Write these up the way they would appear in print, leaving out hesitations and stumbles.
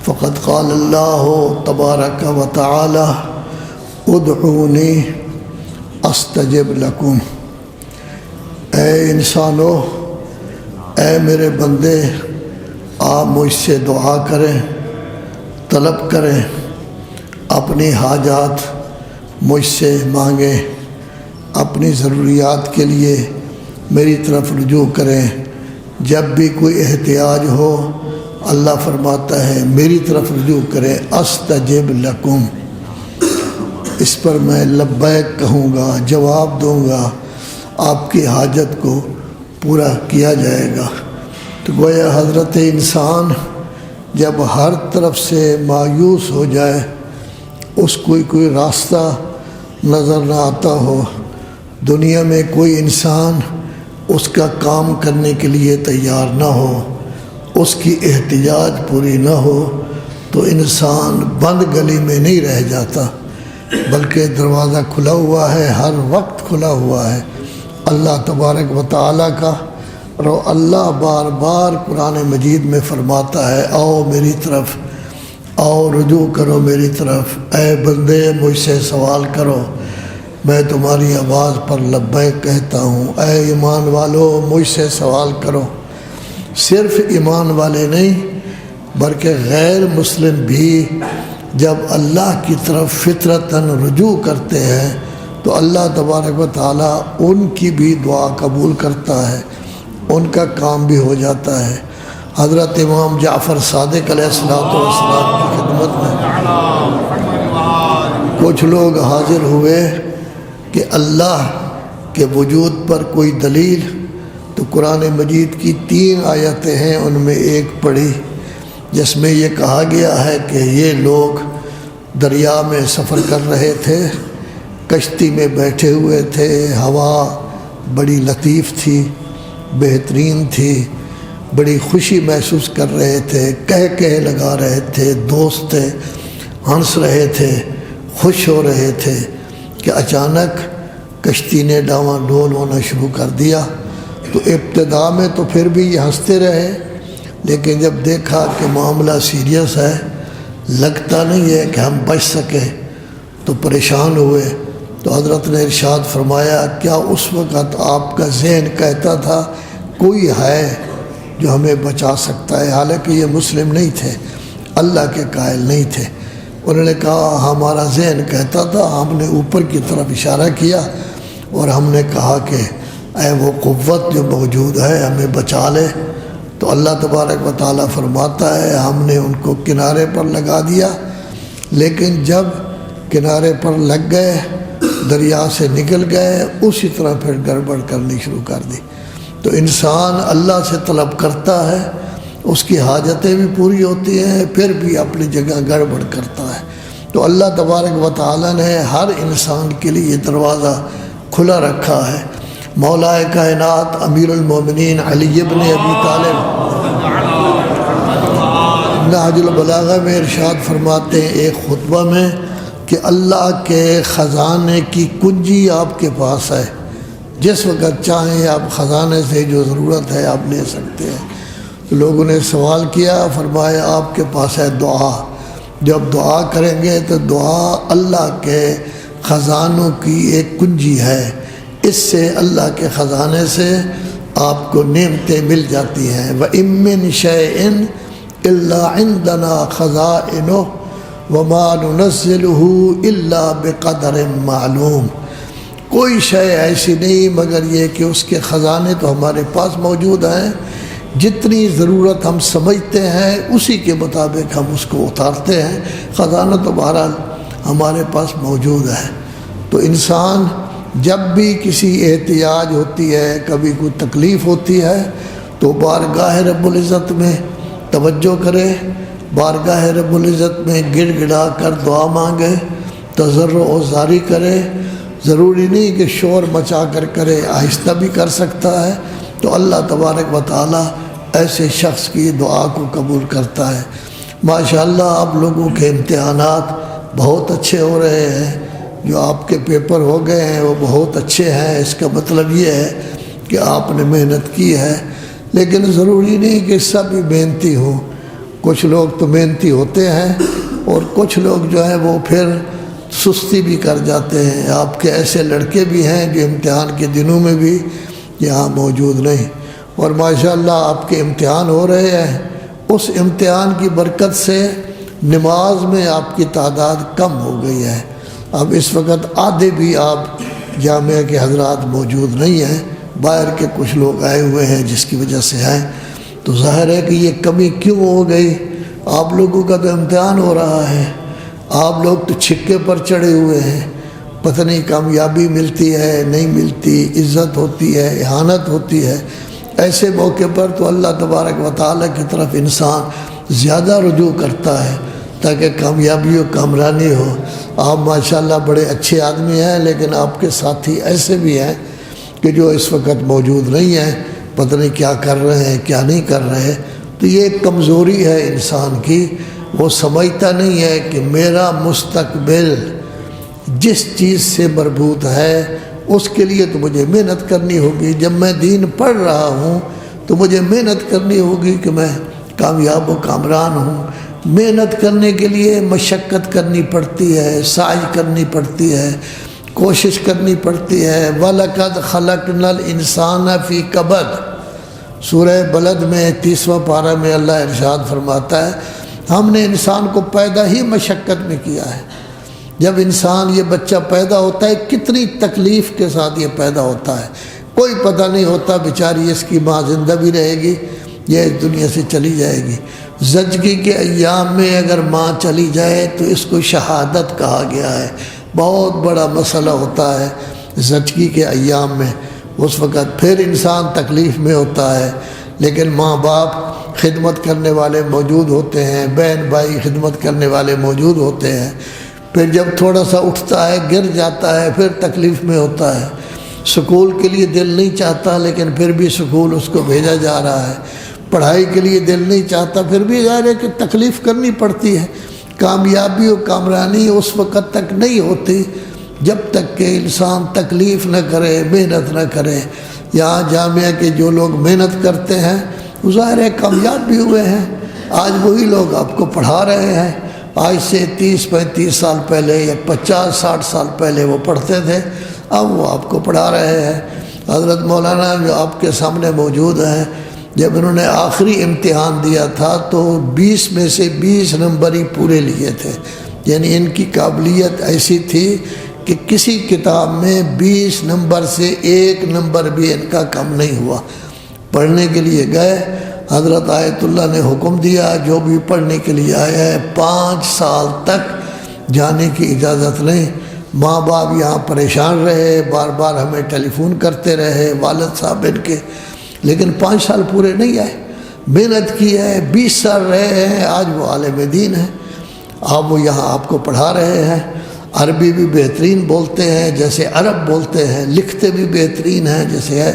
فقد قال اللہ تبارک و تعالی ادعونی استجب لکم۔ اے انسانو، اے میرے بندے، آپ مجھ سے دعا کریں، طلب کریں، اپنی حاجات مجھ سے مانگیں، اپنی ضروریات کے لیے میری طرف رجوع کریں۔ جب بھی کوئی احتیاج ہو اللہ فرماتا ہے میری طرف رجوع کریں، استجب لکم۔ اس پر میں لبیک کہوں گا، جواب دوں گا، آپ کی حاجت کو پورا کیا جائے گا۔ تو گویا حضرت انسان جب ہر طرف سے مایوس ہو جائے، اس کوئی راستہ نظر نہ آتا ہو، دنیا میں کوئی انسان اس کا کام کرنے کے لیے تیار نہ ہو، اس کی احتیاج پوری نہ ہو، تو انسان بند گلی میں نہیں رہ جاتا، بلکہ دروازہ کھلا ہوا ہے، ہر وقت کھلا ہوا ہے اللہ تبارک و تعالیٰ کا۔ اور اللہ بار بار قرآن مجید میں فرماتا ہے آؤ میری طرف، آؤ رجوع کرو میری طرف، اے بندے مجھ سے سوال کرو، میں تمہاری آواز پر لبیک کہتا ہوں۔ اے ایمان والو مجھ سے سوال کرو۔ صرف ایمان والے نہیں بلکہ غیر مسلم بھی جب اللہ کی طرف فطرتاً رجوع کرتے ہیں تو اللہ تبارک و تعالیٰ ان کی بھی دعا قبول کرتا ہے، ان کا کام بھی ہو جاتا ہے۔ حضرت امام جعفر صادق علیہ السلام کی خدمت میں کچھ لوگ حاضر ہوئے کہ اللہ کے وجود پر کوئی دلیل، تو قرآن مجید کی 3 آیتیں ہیں، ان میں ایک پڑھی جس میں یہ کہا گیا ہے کہ یہ لوگ دریا میں سفر کر رہے تھے، کشتی میں بیٹھے ہوئے تھے، ہوا بڑی لطیف تھی، بہترین تھی، بڑی خوشی محسوس کر رہے تھے، کہہ لگا رہے تھے، دوست تھے، ہنس رہے تھے، خوش ہو رہے تھے کہ اچانک کشتی نے ڈاواں ڈول ہونا شروع کر دیا۔ تو ابتدا میں تو پھر بھی یہ ہنستے رہے، لیکن جب دیکھا کہ معاملہ سیریس ہے، لگتا نہیں ہے کہ ہم بچ سکے، تو پریشان ہوئے۔ تو حضرت نے ارشاد فرمایا کیا اس وقت آپ کا ذہن کہتا تھا کوئی ہے جو ہمیں بچا سکتا ہے؟ حالانکہ یہ مسلم نہیں تھے، اللہ کے قائل نہیں تھے۔ انہوں نے کہا ہمارا ذہن کہتا تھا، ہم نے اوپر کی طرف اشارہ کیا اور ہم نے کہا کہ اے وہ قوت جو موجود ہے ہمیں بچا لے۔ تو اللہ تبارک و تعالیٰ فرماتا ہے ہم نے ان کو کنارے پر لگا دیا، لیکن جب کنارے پر لگ گئے، دریا سے نکل گئے، اسی طرح پھر گڑبڑ کرنی شروع کر دی۔ تو انسان اللہ سے طلب کرتا ہے، اس کی حاجتیں بھی پوری ہوتی ہیں، پھر بھی اپنی جگہ گڑبڑ کرتا ہے۔ تو اللہ تبارک و تعالیٰ نے ہر انسان کے لیے دروازہ کھلا رکھا ہے۔ مولا کائنات امیر المومنین علی ابن ابی طالب نہج البلاغہ میں ارشاد فرماتے ہیں ایک خطبہ میں کہ اللہ کے خزانے کی کنجی آپ کے پاس ہے، جس وقت چاہیں آپ خزانے سے جو ضرورت ہے آپ لے سکتے ہیں۔ لوگوں نے سوال کیا، فرمایا آپ کے پاس ہے دعا، جب دعا کریں گے تو دعا اللہ کے خزانوں کی ایک کنجی ہے، اس سے اللہ کے خزانے سے آپ کو نعمتیں مل جاتی ہیں۔ وَإِن مِّن شَيْءٍ إِلَّا عِندَنَا خَزَائِنُهُ وَمَا نُنَزِّلُهُ إِلَّا بِقَدَرٍ مَّعْلُومٍ۔ کوئی شے ایسی نہیں مگر یہ کہ اس کے خزانے تو ہمارے پاس موجود ہیں، جتنی ضرورت ہم سمجھتے ہیں اسی کے مطابق ہم اس کو اتارتے ہیں، خزانہ تو بہرحال ہمارے پاس موجود ہے۔ تو انسان جب بھی کسی احتیاج ہوتی ہے، کبھی کوئی تکلیف ہوتی ہے، تو بارگاہ رب العزت میں توجہ کرے، بارگاہ رب العزت میں گڑ گڑا کر دعا مانگے، تضرع و زاری کرے۔ ضروری نہیں کہ شور مچا کر کرے، آہستہ بھی کر سکتا ہے، تو اللہ تبارک و تعالیٰ ایسے شخص کی دعا کو قبول کرتا ہے۔ ماشاءاللہ آپ لوگوں کے امتحانات بہت اچھے ہو رہے ہیں، جو آپ کے پیپر ہو گئے ہیں وہ بہت اچھے ہیں، اس کا مطلب یہ ہے کہ آپ نے محنت کی ہے، لیکن ضروری نہیں کہ سب ہی محنتی ہوں، کچھ لوگ تو محنتی ہوتے ہیں اور کچھ لوگ جو ہیں وہ پھر سستی بھی کر جاتے ہیں۔ آپ کے ایسے لڑکے بھی ہیں جو امتحان کے دنوں میں بھی یہاں موجود نہیں، اور ماشاءاللہ آپ کے امتحان ہو رہے ہیں، اس امتحان کی برکت سے نماز میں آپ کی تعداد کم ہو گئی ہے۔ اب اس وقت آدھے بھی آپ جامعہ کے حضرات موجود نہیں ہیں، باہر کے کچھ لوگ آئے ہوئے ہیں جس کی وجہ سے ہیں، تو ظاہر ہے کہ یہ کمی کیوں ہو گئی؟ آپ لوگوں کا تو امتحان ہو رہا ہے، آپ لوگ تو چھکے پر چڑھے ہوئے ہیں، پتہ نہیں کامیابی ملتی ہے نہیں ملتی، عزت ہوتی ہے اہانت ہوتی ہے۔ ایسے موقع پر تو اللہ تبارک و تعالیٰ کی طرف انسان زیادہ رجوع کرتا ہے تاکہ کامیابی و کامرانی ہو۔ آپ ماشاءاللہ بڑے اچھے آدمی ہیں، لیکن آپ کے ساتھی ایسے بھی ہیں کہ جو اس وقت موجود نہیں ہیں، پتہ نہیں کیا کر رہے ہیں کیا نہیں کر رہے۔ تو یہ ایک کمزوری ہے انسان کی، وہ سمجھتا نہیں ہے کہ میرا مستقبل جس چیز سے مربوط ہے اس کے لیے تو مجھے محنت کرنی ہوگی۔ جب میں دین پڑھ رہا ہوں تو مجھے محنت کرنی ہوگی کہ میں کامیاب و کامران ہوں۔ محنت کرنے کے لیے مشقت کرنی پڑتی ہے، سعی کرنی پڑتی ہے، کوشش کرنی پڑتی ہے۔ وَلَقَدْ خَلَقْنَا الْإِنسَانَ فِي كَبَدٍ، سورہ بلد میں 30واں پارہ میں اللہ ارشاد فرماتا ہے ہم نے انسان کو پیدا ہی مشقت میں کیا ہے۔ جب انسان یہ بچہ پیدا ہوتا ہے کتنی تکلیف کے ساتھ یہ پیدا ہوتا ہے، کوئی پتہ نہیں ہوتا بیچاری اس کی ماں زندہ بھی رہے گی یہ اس دنیا سے چلی جائے گی۔ زچگی کے ایام میں اگر ماں چلی جائے تو اس کو شہادت کہا گیا ہے، بہت بڑا مسئلہ ہوتا ہے زچگی کے ایام میں، اس وقت پھر انسان تکلیف میں ہوتا ہے، لیکن ماں باپ خدمت کرنے والے موجود ہوتے ہیں، بہن بھائی خدمت کرنے والے موجود ہوتے ہیں۔ پھر جب تھوڑا سا اٹھتا ہے گر جاتا ہے پھر تکلیف میں ہوتا ہے، سکول کے لیے دل نہیں چاہتا لیکن پھر بھی سکول اس کو بھیجا جا رہا ہے، پڑھائی کے لیے دل نہیں چاہتا پھر بھی ظاہر ہے کہ تکلیف کرنی پڑتی ہے۔ کامیابی و کامرانی اس وقت تک نہیں ہوتی جب تک کہ انسان تکلیف نہ کرے، محنت نہ کرے۔ یہاں جامعہ کے جو لوگ محنت کرتے ہیں وہ ظاہر ہے کامیاب بھی ہوئے ہیں۔ آج وہی لوگ آپ کو پڑھا رہے ہیں، آج سے 30-35 سال پہلے یا 50-60 سال پہلے وہ پڑھتے تھے، اب وہ آپ کو پڑھا رہے ہیں۔ حضرت مولانا جو آپ کے سامنے موجود ہیں، جب انہوں نے آخری امتحان دیا تھا تو 20 میں سے 20 نمبر ہی پورے لیے تھے، یعنی ان کی قابلیت ایسی تھی کہ کسی کتاب میں 20 نمبر سے 1 نمبر بھی ان کا کم نہیں ہوا۔ پڑھنے کے لیے گئے، حضرت آیت اللہ نے حکم دیا جو بھی پڑھنے کے لیے آیا ہے 5 سال تک جانے کی اجازت نہیں۔ ماں باپ یہاں پریشان رہے، بار بار ہمیں ٹیلی فون کرتے رہے والد صاحب ان کے، لیکن 5 سال پورے نہیں آئے۔ محنت کی ہے، 20 سال رہے ہیں، آج وہ عالم دین ہیں، اب وہ یہاں آپ کو پڑھا رہے ہیں۔ عربی بھی بہترین بولتے ہیں جیسے عرب بولتے ہیں، لکھتے بھی بہترین ہیں جیسے ہے،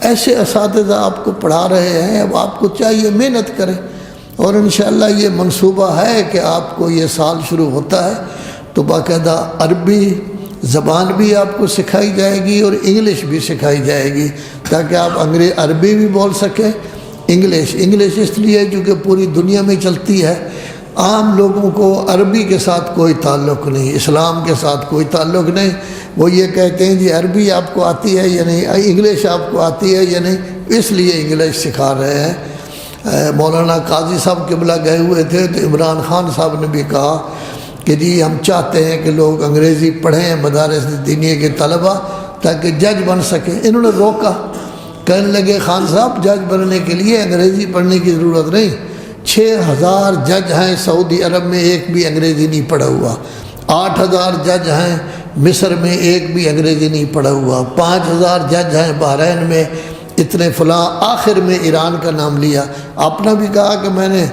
ایسے اساتذہ آپ کو پڑھا رہے ہیں۔ اب آپ کو چاہیے محنت کریں، اور انشاءاللہ یہ منصوبہ ہے کہ آپ کو یہ سال شروع ہوتا ہے تو باقاعدہ عربی زبان بھی آپ کو سکھائی جائے گی اور انگلش بھی سکھائی جائے گی تاکہ آپ عربی بھی بول سکیں، انگلش اس لیے کیونکہ پوری دنیا میں چلتی ہے۔ عام لوگوں کو عربی کے ساتھ کوئی تعلق نہیں، اسلام کے ساتھ کوئی تعلق نہیں، وہ یہ کہتے ہیں جی عربی آپ کو آتی ہے یا نہیں، انگلش آپ کو آتی ہے یا نہیں، اس لیے انگلش سکھا رہے ہیں۔ مولانا قاضی صاحب قبلہ گئے ہوئے تھے تو عمران خان صاحب نے بھی کہا کہ جی ہم چاہتے ہیں کہ لوگ انگریزی پڑھیں مدارس دینیہ کے طلبہ تاکہ جج بن سکیں۔ انہوں نے روکا، کہنے لگے خان صاحب جج بننے کے لیے انگریزی پڑھنے کی ضرورت نہیں، 6000 جج ہیں سعودی عرب میں، ایک بھی انگریزی نہیں پڑھا ہوا، 8000 جج ہیں مصر میں، ایک بھی انگریزی نہیں پڑھا ہوا، 5000 جج ہیں بحرین میں، اتنے فلاں، آخر میں ایران کا نام لیا۔ آپ نے بھی کہا کہ میں نے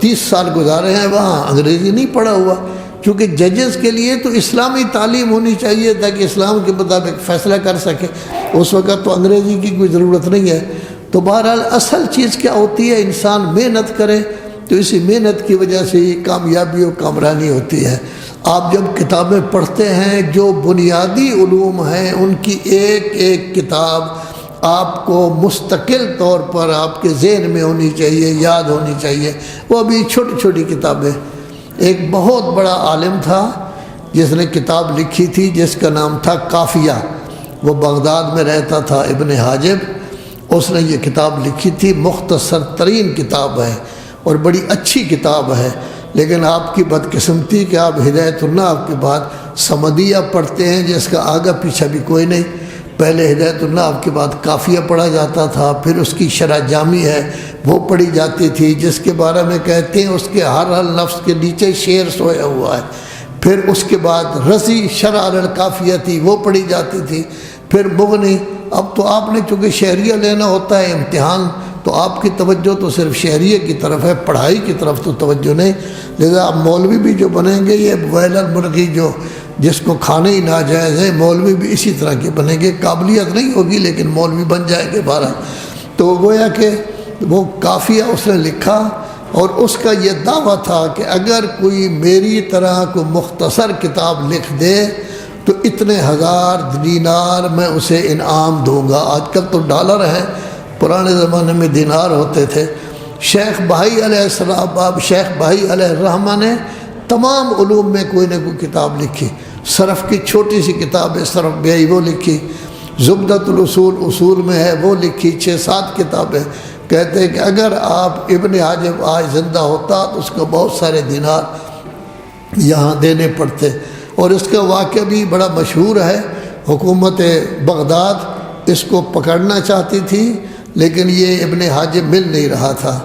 30 سال گزارے ہیں وہاں، انگریزی نہیں پڑھا ہوا، کیونکہ ججز کے لیے تو اسلامی تعلیم ہونی چاہیے تاکہ اسلام کے مطابق فیصلہ کر سکے، اس وقت تو انگریزی کی کوئی ضرورت نہیں ہے۔ تو بہرحال اصل چیز کیا ہوتی ہے، انسان محنت کرے تو اسی محنت کی وجہ سے ہی کامیابی و کامرانی ہوتی ہے۔ آپ جب کتابیں پڑھتے ہیں جو بنیادی علوم ہیں ان کی ایک ایک کتاب آپ کو مستقل طور پر آپ کے ذہن میں ہونی چاہیے، یاد ہونی چاہیے، وہ بھی چھوٹی چھوٹی کتابیں۔ ایک بہت بڑا عالم تھا جس نے کتاب لکھی تھی جس کا نام تھا کافیہ، وہ بغداد میں رہتا تھا، ابن حاجب، اس نے یہ کتاب لکھی تھی، مختصر ترین کتاب ہے اور بڑی اچھی کتاب ہے، لیکن آپ کی بدقسمتی کہ آپ ہدایت النحو کے بعد سمدیہ پڑھتے ہیں جس کا آگا پیچھا بھی کوئی نہیں۔ پہلے ہدایت النحو کے بعد کافیہ پڑھا جاتا تھا، پھر اس کی شرح جامی ہے وہ پڑھی جاتی تھی، جس کے بارے میں کہتے ہیں اس کے ہر لفظ کے نیچے شعر سویا ہوا ہے، پھر اس کے بعد رضی شرح الکافیہ تھی وہ پڑھی جاتی تھی، پھر مغنی۔ اب تو آپ نے چونکہ شہریہ لینا ہوتا ہے امتحان، تو آپ کی توجہ تو صرف شہریہ کی طرف ہے، پڑھائی کی طرف تو توجہ نہیں، لہذا آپ مولوی بھی جو بنیں گے یہ ویل المرغی جو جس کو کھانے ہی ناجائز ہے، مولوی بھی اسی طرح کے بنیں گے، قابلیت نہیں ہوگی لیکن مولوی بن جائیں گے بہرحال۔ تو گویا کہ وہ کافیہ اس نے لکھا اور اس کا یہ دعویٰ تھا کہ اگر کوئی میری طرح کوئی مختصر کتاب لکھ دے تو اتنے ہزار دینار میں اسے انعام دوں گا۔ آج کل تو ڈالر ہیں، پرانے زمانے میں دینار ہوتے تھے۔ شیخ بہائی علیہ السلام، شیخ بہائی علیہ الرحمہ نے تمام علوم میں کوئی نہ کوئی کتاب لکھی، صرف کی چھوٹی سی کتاب ہے صرف بیائی وہ لکھی، زبدۃ الاصول اصول میں ہے وہ لکھی، 6-7 کتابیں۔ کہتے ہیں کہ اگر آپ ابن حاجب آج زندہ ہوتا تو اس کو بہت سارے دینار یہاں دینے پڑتے، اور اس کا واقعہ بھی بڑا مشہور ہے۔ حکومت بغداد اس کو پکڑنا چاہتی تھی لیکن یہ ابن حاجب مل نہیں رہا تھا،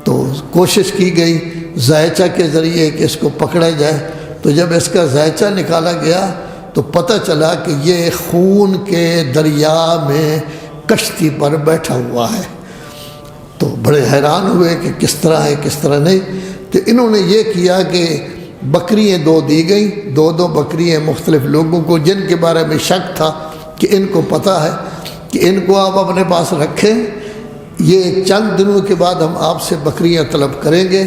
تو کوشش کی گئی ذائچہ کے ذریعے کہ اس کو پکڑا جائے۔ تو جب اس کا ذائچہ نکالا گیا تو پتہ چلا کہ یہ خون کے دریا میں کشتی پر بیٹھا ہوا ہے، تو بڑے حیران ہوئے کہ کس طرح ہے کس طرح نہیں۔ تو انہوں نے یہ کیا کہ بکریاں 2 دی گئیں، 2 بکریاں مختلف لوگوں کو جن کے بارے میں شک تھا کہ ان کو پتہ ہے کہ ان کو آپ اپنے پاس رکھیں، یہ چند دنوں کے بعد ہم آپ سے بکریاں طلب کریں گے،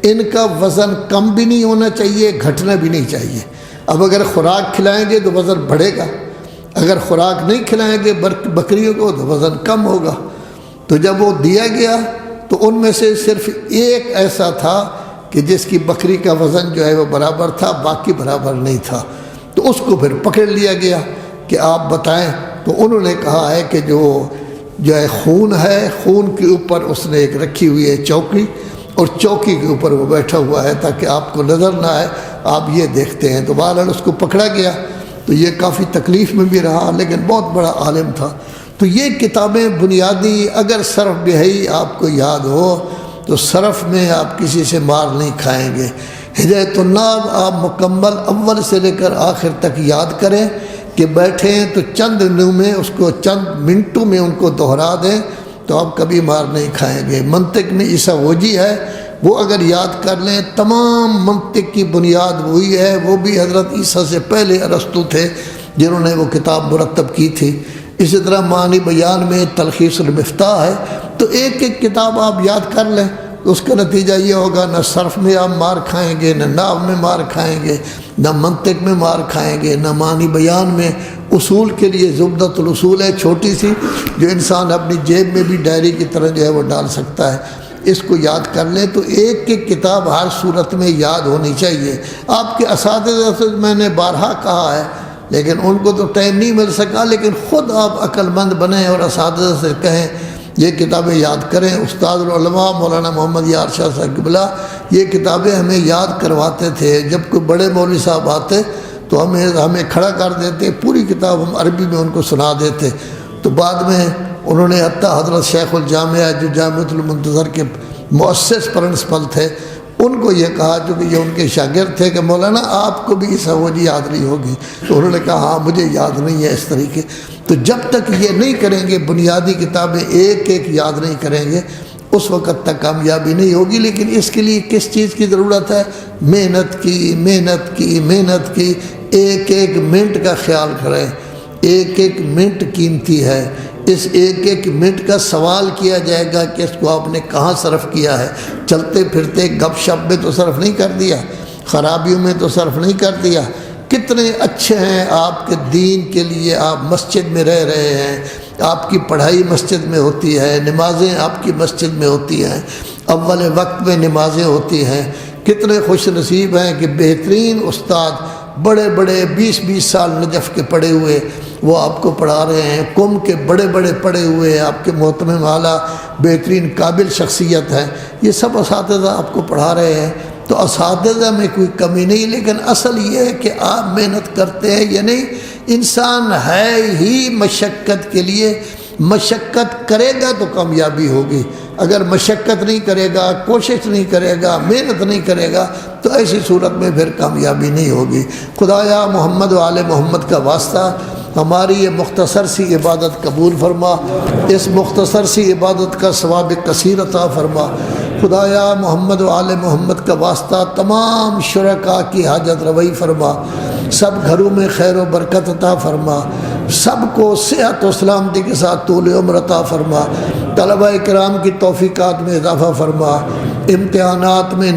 ان کا وزن کم بھی نہیں ہونا چاہیے، گھٹنا بھی نہیں چاہیے۔ اب اگر خوراک کھلائیں گے تو وزن بڑھے گا، اگر خوراک نہیں کھلائیں گے بکریوں کو تو وزن کم ہوگا۔ تو جب وہ دیا گیا تو ان میں سے صرف ایک ایسا تھا کہ جس کی بکری کا وزن جو ہے وہ برابر تھا، باقی برابر نہیں تھا، تو اس کو پھر پکڑ لیا گیا کہ آپ بتائیں۔ تو انہوں نے کہا ہے کہ جو ہے خون ہے، خون کے اوپر اس نے ایک رکھی ہوئی ہے چوکی، اور چوکی کے اوپر وہ بیٹھا ہوا ہے تاکہ آپ کو نظر نہ آئے، آپ یہ دیکھتے ہیں۔ تو بہرحال اس کو پکڑا گیا، تو یہ کافی تکلیف میں بھی رہا لیکن بہت بڑا عالم تھا۔ تو یہ کتابیں بنیادی، اگر صرف بہائی آپ کو یاد ہو تو صرف میں آپ کسی سے مار نہیں کھائیں گے۔ ہدایت النحو آپ مکمل اول سے لے کر آخر تک یاد کریں کہ بیٹھیں تو چند دنوں میں اس کو، چند منٹوں میں ان کو دہرا دیں تو آپ کبھی مار نہیں کھائیں گے۔ منطق میں عیسیٰ وجی ہے، وہ اگر یاد کر لیں، تمام منطق کی بنیاد وہی ہے، وہ بھی حضرت عیسیٰ سے پہلے ارسطو تھے جنہوں نے وہ کتاب مرتب کی تھی۔ اسی طرح معنی بیان میں تلخیص المفتاح ہے، تو ایک ایک کتاب آپ یاد کر لیں، اس کا نتیجہ یہ ہوگا نہ صرف میں آپ مار کھائیں گے، نہ نحو میں مار کھائیں گے، نہ منطق میں مار کھائیں گے، نہ معنی بیان میں۔ اصول کے لیے زبدۃ الاصول ہے چھوٹی سی، جو انسان اپنی جیب میں بھی ڈائری کی طرح جو ہے وہ ڈال سکتا ہے، اس کو یاد کر لیں۔ تو ایک ایک کتاب ہر صورت میں یاد ہونی چاہیے۔ آپ کے اساتذہ سے میں نے بارہا کہا ہے لیکن ان کو تو ٹائم نہیں مل سکا، لیکن خود آپ عقل مند بنیں اور اساتذہ سے کہیں یہ کتابیں یاد کریں۔ استاد العلماء مولانا محمد یار شاہ صاحب قبلہ یہ کتابیں ہمیں یاد کرواتے تھے، جب کوئی بڑے مولوی صاحب آتے تو ہمیں کھڑا کر دیتے، پوری کتاب ہم عربی میں ان کو سنا دیتے۔ تو بعد میں انہوں نے حتیٰ حضرت شیخ الجامعہ جو جامعۃ المنتظر کے مؤسس پرنسپل تھے، ان کو یہ کہا، چونکہ یہ ان کے شاگرد تھے، کہ مولانا آپ کو بھی عیسیٰ وجی یاد نہیں ہوگی، تو انہوں نے کہا ہاں مجھے یاد نہیں ہے اس طریقے۔ تو جب تک یہ نہیں کریں گے، بنیادی کتابیں ایک ایک یاد نہیں کریں گے، اس وقت تک کامیابی نہیں ہوگی۔ لیکن اس کے لیے کس چیز کی ضرورت ہے؟ محنت کی، محنت کی، محنت کی۔ ایک ایک منٹ کا خیال کریں، ایک ایک منٹ قیمتی ہے، اس ایک ایک منٹ کا سوال کیا جائے گا کہ اس کو آپ نے کہاں صرف کیا ہے۔ چلتے پھرتے گپ شپ میں تو صرف نہیں کر دیا، خرابیوں میں تو صرف نہیں کر دیا۔ کتنے اچھے ہیں آپ کے دین کے لیے، آپ مسجد میں رہ رہے ہیں، آپ کی پڑھائی مسجد میں ہوتی ہے، نمازیں آپ کی مسجد میں ہوتی ہیں، اول وقت میں نمازیں ہوتی ہیں۔ کتنے خوش نصیب ہیں کہ بہترین استاد بڑے بڑے 20 سال نجف کے پڑھے ہوئے وہ آپ کو پڑھا رہے ہیں، قم کے بڑے بڑے پڑھے ہوئے آپ کے محترم اعلیٰ بہترین قابل شخصیت ہیں، یہ سب اساتذہ آپ کو پڑھا رہے ہیں۔ تو اساتذہ میں کوئی کمی نہیں، لیکن اصل یہ ہے کہ آپ محنت کرتے ہیں یا نہیں۔ انسان ہے ہی مشقت کے لیے، مشقت کرے گا تو کامیابی ہوگی، اگر مشقت نہیں کرے گا، کوشش نہیں کرے گا، محنت نہیں کرے گا تو ایسی صورت میں پھر کامیابی نہیں ہوگی۔ خدایا محمد و آل محمد کا واسطہ ہماری یہ مختصر سی عبادت قبول فرما، اس مختصر سی عبادت کا ثواب کثیر عطا فرما۔ خدایا محمد و آل محمد کا واسطہ تمام شرکاء کی حاجت روائی فرما، سب گھروں میں خیر و برکت عطا فرما، سب کو صحت و سلامتی کے ساتھ طول عمر عطا فرما، طلبہ کرام کی توفیقات میں اضافہ فرما، امتحانات میں